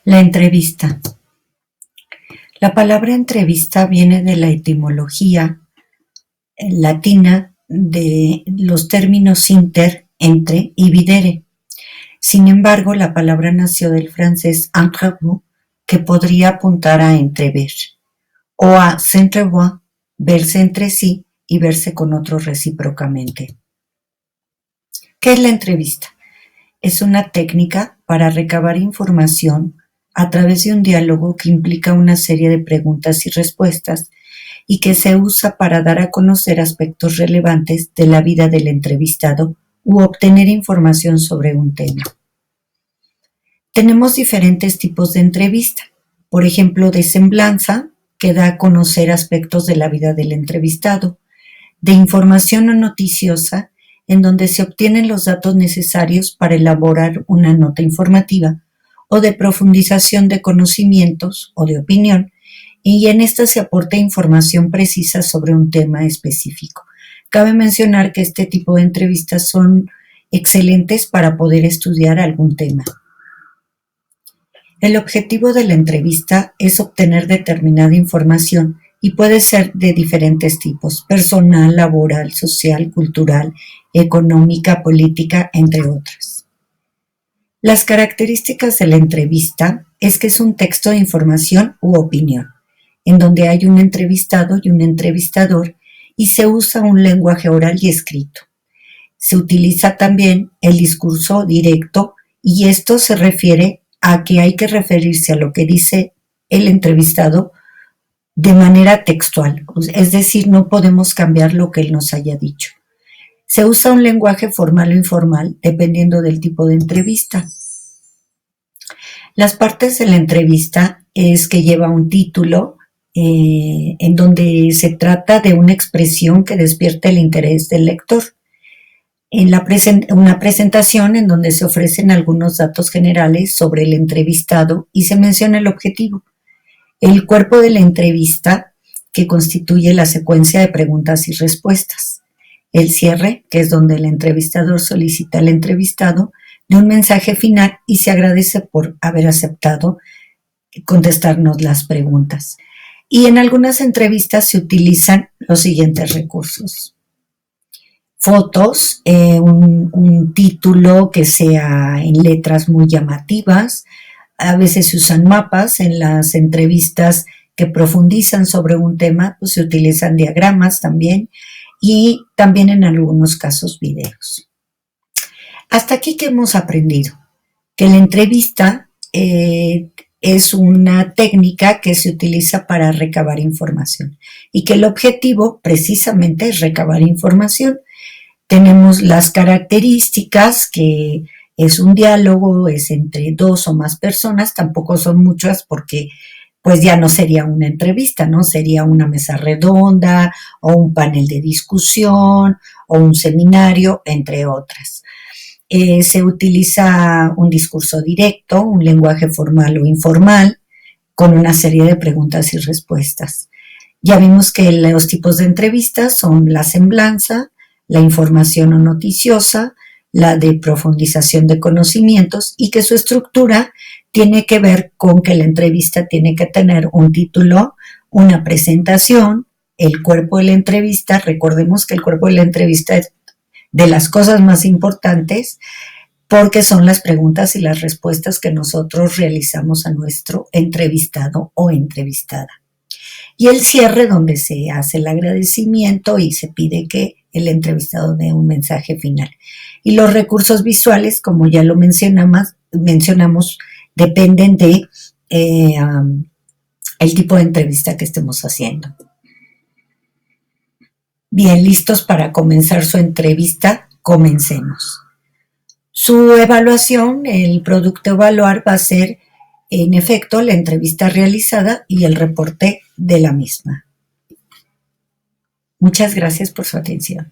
La entrevista. La palabra entrevista viene de la etimología latina de los términos inter, entre y videre. Sin embargo, la palabra nació del francés entrevue, que podría apuntar a entrever, o a s'entrevoir, verse entre sí y verse con otro recíprocamente. ¿Qué es la entrevista? Es una técnica para recabar información a través de un diálogo que implica una serie de preguntas y respuestas y que se usa para dar a conocer aspectos relevantes de la vida del entrevistado u obtener información sobre un tema. Tenemos diferentes tipos de entrevista. Por ejemplo, de semblanza, que da a conocer aspectos de la vida del entrevistado; de información no noticiosa, en donde se obtienen los datos necesarios para elaborar una nota informativa; o de profundización de conocimientos o de opinión, y en esta se aporta información precisa sobre un tema específico. Cabe mencionar que este tipo de entrevistas son excelentes para poder estudiar algún tema. El objetivo de la entrevista es obtener determinada información y puede ser de diferentes tipos: personal, laboral, social, cultural, económica, política, entre otras. Las características de la entrevista es que es un texto de información u opinión, en donde hay un entrevistado y un entrevistador, y se usa un lenguaje oral y escrito. Se utiliza también el discurso directo, y esto se refiere a que hay que referirse a lo que dice el entrevistado de manera textual, es decir, no podemos cambiar lo que él nos haya dicho. Se usa un lenguaje formal o informal dependiendo del tipo de entrevista. Las partes de la entrevista es que lleva un título en donde se trata de una expresión que despierte el interés del lector. Una presentación en donde se ofrecen algunos datos generales sobre el entrevistado y se menciona el objetivo. El cuerpo de la entrevista, que constituye la secuencia de preguntas y respuestas. El cierre, que es donde el entrevistador solicita al entrevistado de un mensaje final y se agradece por haber aceptado contestarnos las preguntas. Y en algunas entrevistas se utilizan los siguientes recursos: fotos, un título que sea en letras muy llamativas; a veces se usan mapas en las entrevistas que profundizan sobre un tema, pues se utilizan diagramas también, y también en algunos casos videos. Hasta aquí, ¿qué hemos aprendido? Que la entrevista es una técnica que se utiliza para recabar información y que el objetivo precisamente es recabar información. Tenemos las características, que es un diálogo, es entre dos o más personas, tampoco son muchas porque pues ya no sería una entrevista, ¿no? Sería una mesa redonda o un panel de discusión o un seminario, entre otras. Se utiliza un discurso directo, un lenguaje formal o informal, con una serie de preguntas y respuestas. Ya vimos que los tipos de entrevistas son la semblanza, la información o noticiosa, la de profundización de conocimientos, y que su estructura tiene que ver con que la entrevista tiene que tener un título, una presentación, el cuerpo de la entrevista. Recordemos que el cuerpo de la entrevista es de las cosas más importantes, porque son las preguntas y las respuestas que nosotros realizamos a nuestro entrevistado o entrevistada. Y el cierre, donde se hace el agradecimiento y se pide que el entrevistado dé un mensaje final. Y los recursos visuales, como ya lo mencionamos, dependen de el tipo de entrevista que estemos haciendo. Bien, listos para comenzar su entrevista, comencemos. Su evaluación, el producto a evaluar, va a ser, en efecto, la entrevista realizada y el reporte de la misma. Muchas gracias por su atención.